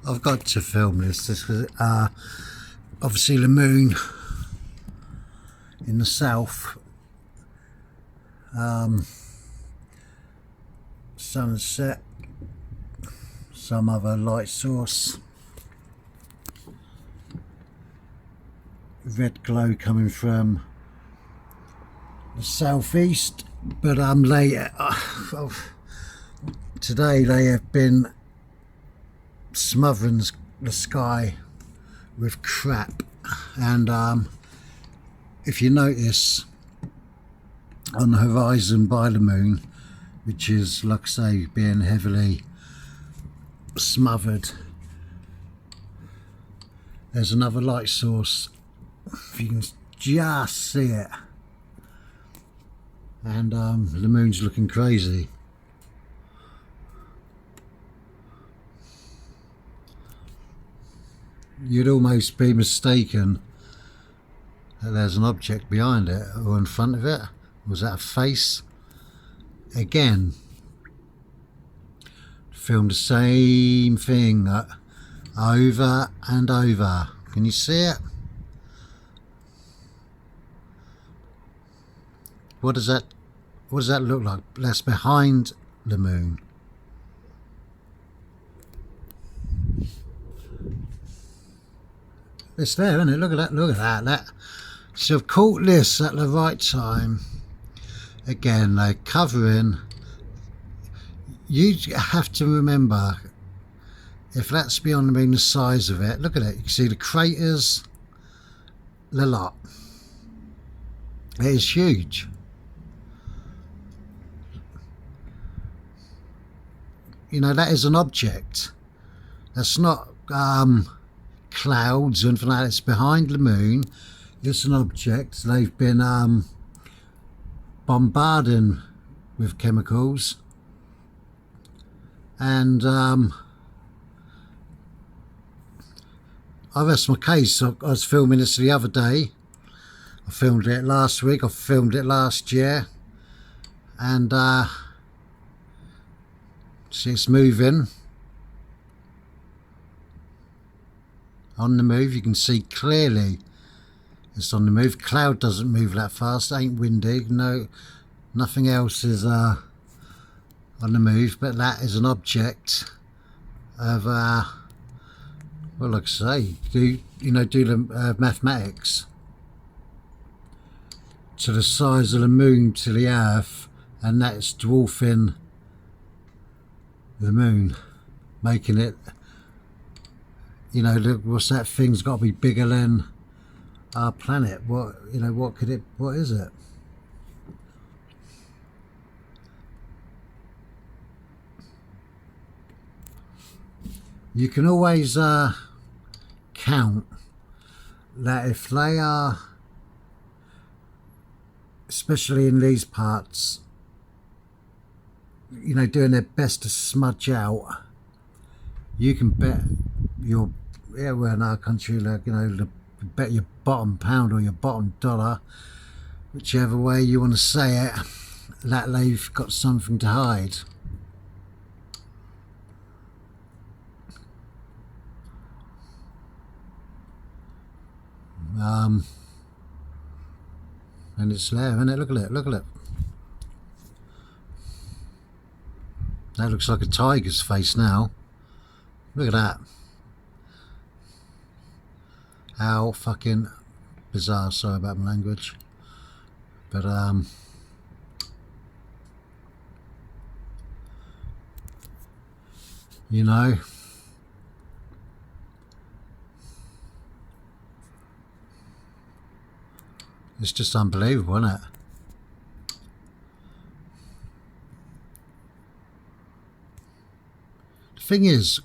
I've got to film this because obviously the moon in the south, sunset, some other light source, red glow coming from the southeast, but today they have been smothering the sky with crap, and if you notice on the horizon by the moon, which is, like I say, being heavily smothered, there's another light source, if you can just see it, and the moon's looking crazy. You'd almost be mistaken that there's an object behind it or in front of it. Was that a face? Again, filmed the same thing over and over. Can you see it? What does that look like? That's behind the moon. It's there, isn't it? Look at that. So I've caught this at the right time. Again, they're covering. You have to remember, if that's beyond the moon, the size of it, look at it. You can see the craters, the lot. It is huge. You know, that is an object. That's not clouds or anything like that. It's behind the moon. It's an object. They've been bombarding with chemicals, and I rest my case. I was filming this the other day. I filmed it last week. I filmed it last year, and see, it's moving. On the move, you can see clearly it's on the move. Cloud doesn't move that fast, it ain't windy, no, nothing else is on the move, but that is an object of well, like I say, do the mathematics to the size of the moon to the earth, and that's dwarfing the moon, making it, what's that thing's got to be bigger than our planet. What is it? You can always count that if they are, especially in these parts, doing their best to smudge out, you can bet we're in our country, bet your bottom pound or your bottom dollar, whichever way you want to say it, that they've got something to hide. And it's there, isn't it? Look at it. That looks like a tiger's face now. Look at that. How fucking bizarre. Sorry about my language, but it's just unbelievable, isn't it? The thing is,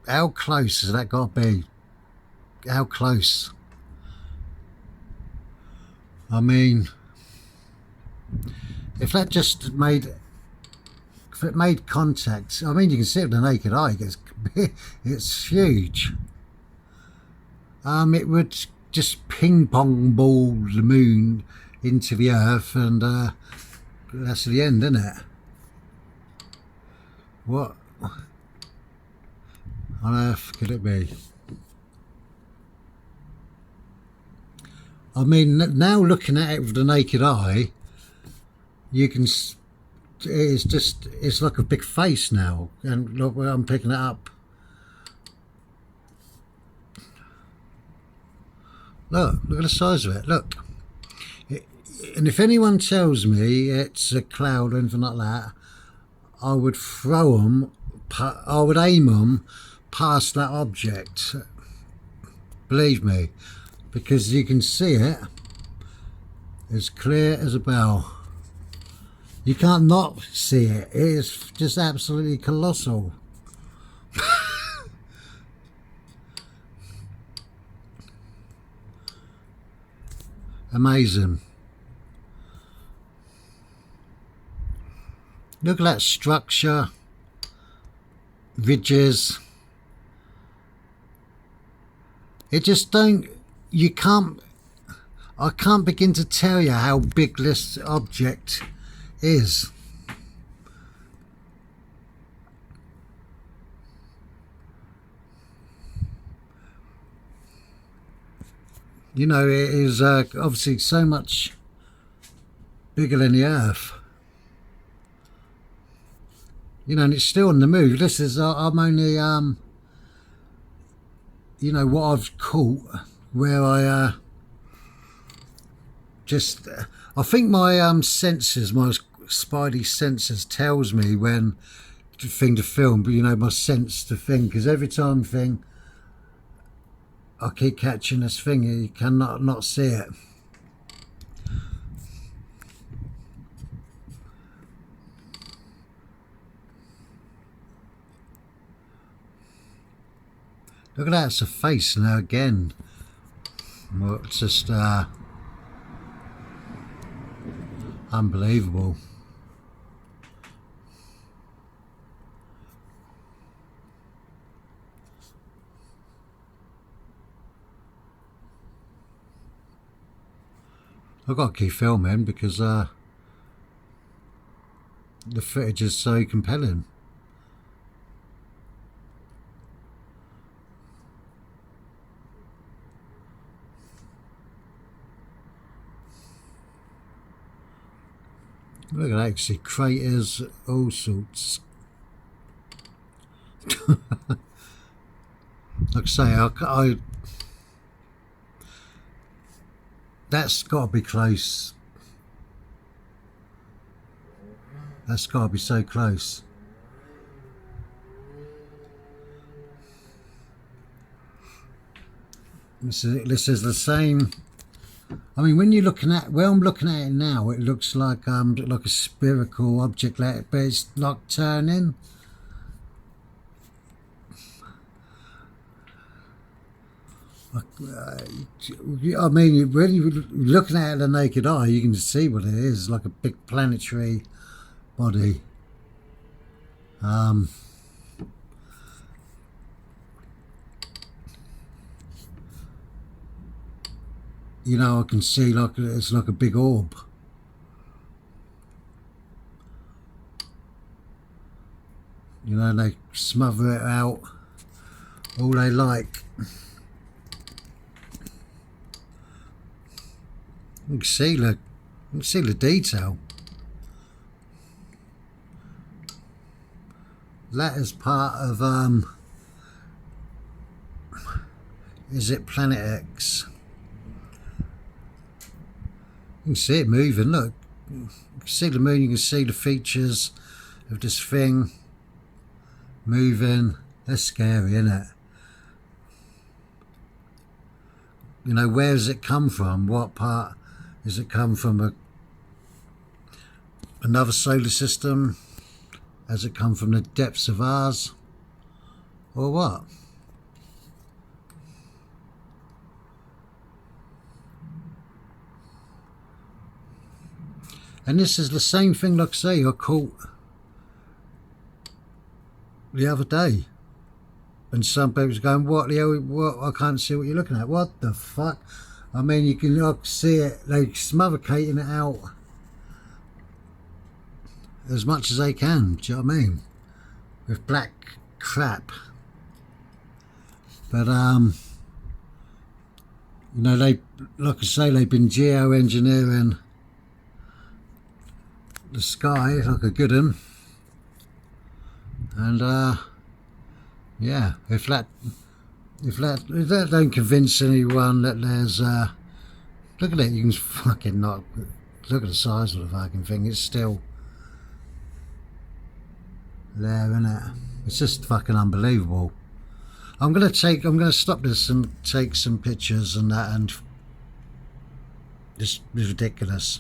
how close has that got to be? How close? I mean, if it made contact, I mean, you can see it with the naked eye. It's huge. It would just ping pong ball the moon into the earth, and that's the end, isn't it? What? on earth could it be? I mean, now looking at it with the naked eye, you can, it's like a big face now. And look where I'm picking it up. Look at the size of it, look. And if anyone tells me it's a cloud or anything like that, I would throw them, I would aim them past that object. Believe me, because you can see it as clear as a bell. You can't not see it. It is just absolutely colossal. Amazing. Look at that structure, ridges. It just you can't, I can't begin to tell you how big this object is. You know, it is obviously so much bigger than the Earth. You know, and it's still on the move. This is, I'm only, you know, what I've caught, where I I think my senses, my spidey senses tells me when thing to film, but you know, my sense to thing, because every time thing, I keep catching this thing, you cannot not see it. Look at that, it's a face now again. Well, it's just unbelievable. I've got to keep filming because the footage is so compelling. Look at that, you see craters, all sorts. Like I say, that's got to be close. That's got to be so close. This is the same. I mean, when you're looking at, where I'm looking at it now, it looks like a spherical object, but it's like turning. I mean, when you're looking at it with the naked eye, you can see what it is, like a big planetary body. You know, I can see like it's like a big orb. You know, they smother it out all they like. You can see the detail. That is part of is it Planet X? You can see it moving, look. You can see the moon, you can see the features of this thing moving. That's scary, isn't it? You know, where does it come from? What part does it come from? Another solar system? Has it come from the depths of ours? Or what? And this is the same thing, like I say, I caught the other day. And some people's going, what the hell, what, I can't see what you're looking at. What the fuck? I mean, you can like see it, they're smothercating it out as much as they can, do you know what I mean? With black crap. But you know, they, like I say, they've been geoengineering the sky like a good one. And yeah, if that don't convince anyone that there's look at it, you can fucking not look at the size of the fucking thing. It's still there, isn't it? It's just fucking unbelievable. I'm gonna stop this and take some pictures and that, and this is ridiculous.